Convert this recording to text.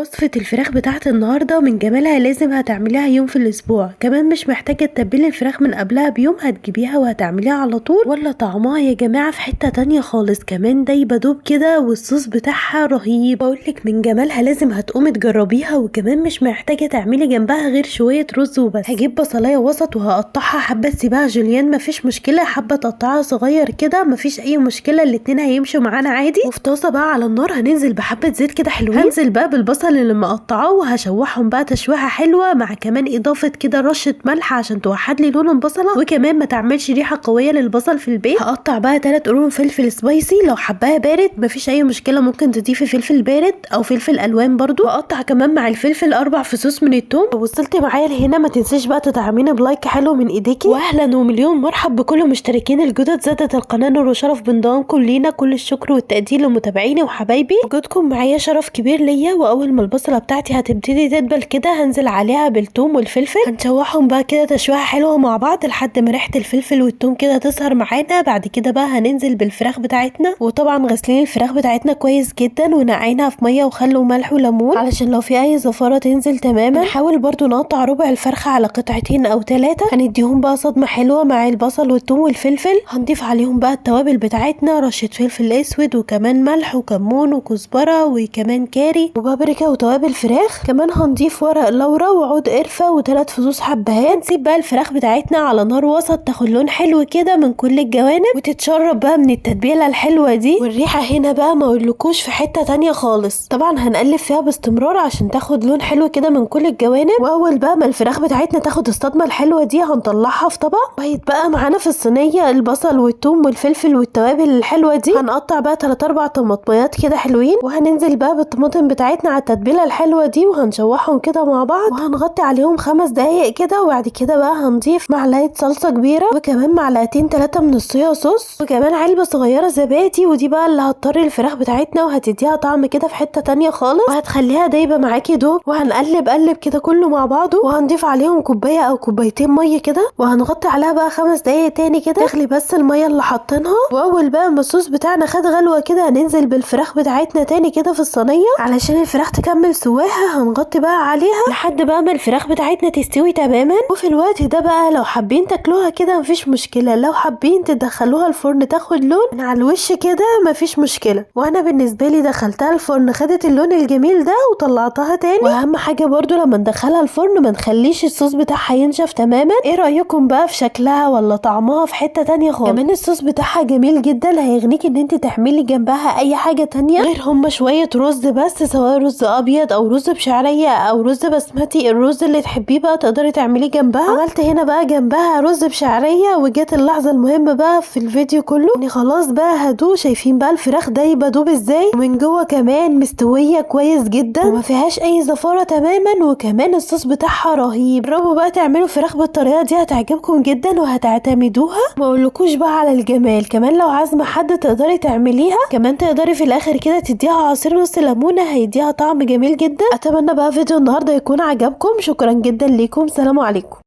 وصفة الفراخ بتاعت النهاردة من جمالها لازم هتعمليها يوم في الأسبوع، كمان مش محتاجة تتبلي الفراخ من قبلها بيوم، هتجيبيها وهتعمليها على طول ولا طعمها يا جماعة في حتة تانية خالص. كمان دايبة دوب كده والصوص بتاعها رهيب، بقولك من جمالها لازم هتقومي تجربيها. وكمان مش محتاجة تعملي جنبها غير شوية رز وبس. هجيب بصلاية وسط وهقطعها، حبة تسيبها جوليان مفيش مشكلة، حبة تقطعها صغير كده مفيش أي مشكلة، الاتنين هيمشوا معانا عادي. وفي طاسة بقى على النار هننزل بحبة زيت كده حلوين، هنزل بقى بالبصل اللي مقطعاه وهشوحهم بقى تشويحه حلوه، مع كمان اضافه كده رشه ملح عشان توحد لي لون البصله، وكمان ما تعملش ريحه قويه للبصل في البيت. هقطع بقى 3 قرون فلفل سبايسي، لو حباها بارد مفيش اي مشكله ممكن تضيفي فلفل بارد او فلفل الوان برضو. واقطع كمان مع الفلفل 4 فصوص من الثوم. لو وصلت معايا لهنا ما تنسيش بقى تدعميني بلايك حلو من ايديكي، واهلا ومليون مرحب بكل المشتركين الجدد. زادت القناه نور وشرف بانضمامكم لينا، كل الشكر والتقدير لمتابعيني وحبايبي، وجودكم معايا شرف كبير ليا. واول ما البصله بتاعتي هتبتدي تدبل كده هنزل عليها بالثوم والفلفل، هنشوحهم بقى كده تشويحه حلوه مع بعض لحد ما ريحه الفلفل والثوم كده تظهر معانا. بعد كده بقى هننزل بالفراخ بتاعتنا، وطبعا غسلين الفراخ بتاعتنا كويس جدا ونقعينها في ميه وخل وملح وليمون علشان لو في اي زفاره تنزل تماما. نحاول برضو نقطع ربع الفرخه على قطعتين او 3، هنديهم بقى صدمه حلوه مع البصل والثوم والفلفل. هنضيف عليهم بقى التوابل بتاعتنا، رشه فلفل اسود وكمان ملح وكمون وكزبره وكمان كاري وبابريكا وتوابل فراخ. كمان هنضيف ورق لورا وعود قرفه و3 فصوص حبهان. نسيب بقى الفراخ بتاعتنا على نار وسط تاخد لون حلو كده من كل الجوانب وتتشرب بقى من التتبيله الحلوه دي. والريحه هنا بقى ما اقولكوش في حته تانية خالص. طبعا هنقلب فيها باستمرار عشان تاخد لون حلو كده من كل الجوانب. واول بقى ما الفراخ بتاعتنا تاخد الصدمه الحلوه دي هنطلعها في طبق، وهيتبقى معانا في الصينيه البصل والثوم والفلفل والتوابل الحلوه دي. هنقطع بقى 3-4 طماطميات كده حلوين، وهننزل بقى بالطماطم بتاعتنا على التتبيله الحلوه دي وهنشوحهم كده مع بعض، وهنغطي عليهم 5 دقايق كده. وبعد كده بقى هنضيف معلقه صلصه كبيره وكمان معلقتين 3 من الصويا صوص وكمان علبه صغيره زبادي، ودي بقى اللي هتطري الفراخ بتاعتنا وهتديها طعم كده في حته تانية خالص، وهتخليها دايبه معاكي دوب. وهنقلب كده كله مع بعضه، وهنضيف عليهم كوبايه او كوبايتين ميه كده، وهنغطي عليها بقى 5 دقايق تاني كده تغلي بس الميه اللي حاطينها. واول بقى ما الصوص بتاعنا خد غلوه كده هننزل بالفراخ بتاعتنا تاني كده في الصينيه علشان الفراخ تكمل سواها. هنغطي بقى عليها لحد بقى ما الفراخ بتاعتنا تستوي تماما. وفي الوقت ده بقى لو حابين تاكلوها كده مفيش مشكله، لو حابين تدخلوها الفرن تاخد لون من على الوش كده مفيش مشكله. وانا بالنسبه لي دخلتها الفرن خدت اللون الجميل ده وطلعتها تاني. واهم حاجه برضو لما ندخلها الفرن ما نخليش الصوص بتاعها ينشف تماما. ايه رايكم بقى في شكلها ولا طعمها في حته تانية خالص؟ كمان الصوص بتاعها جميل جدا، هيغنيكي ان انت تعملي جنبها اي حاجه تانية غير هما شويه رز بس، سواء رز ابيض او رز بشعريه او رز بسمتي، الرز اللي تحبيه بقى تقدري تعمليه جنبها. عملت هنا بقى جنبها رز بشعريه، وجت اللحظه المهمه بقى في الفيديو كله ان خلاص بقى هدوء. شايفين بقى الفراخ دايبه دوب ازاي، ومن جوه كمان مستويه كويس جدا وما فيهاش اي زفاره تماما، وكمان الصوص بتاعها رهيب. جربوا بقى تعملوا فراخ بالطريقه دي هتعجبكم جدا وهتعتمدوها. ما اقولكوش بقى على الجمال. كمان لو عازمه حد تقدري تعمليها، كمان تقدري في الاخر كده تديها عصير نص ليمونه هيديها طعم جميل جدا. اتمنى بقى فيديو النهارده يكون عجبكم. شكرا جدا ليكم، سلام عليكم.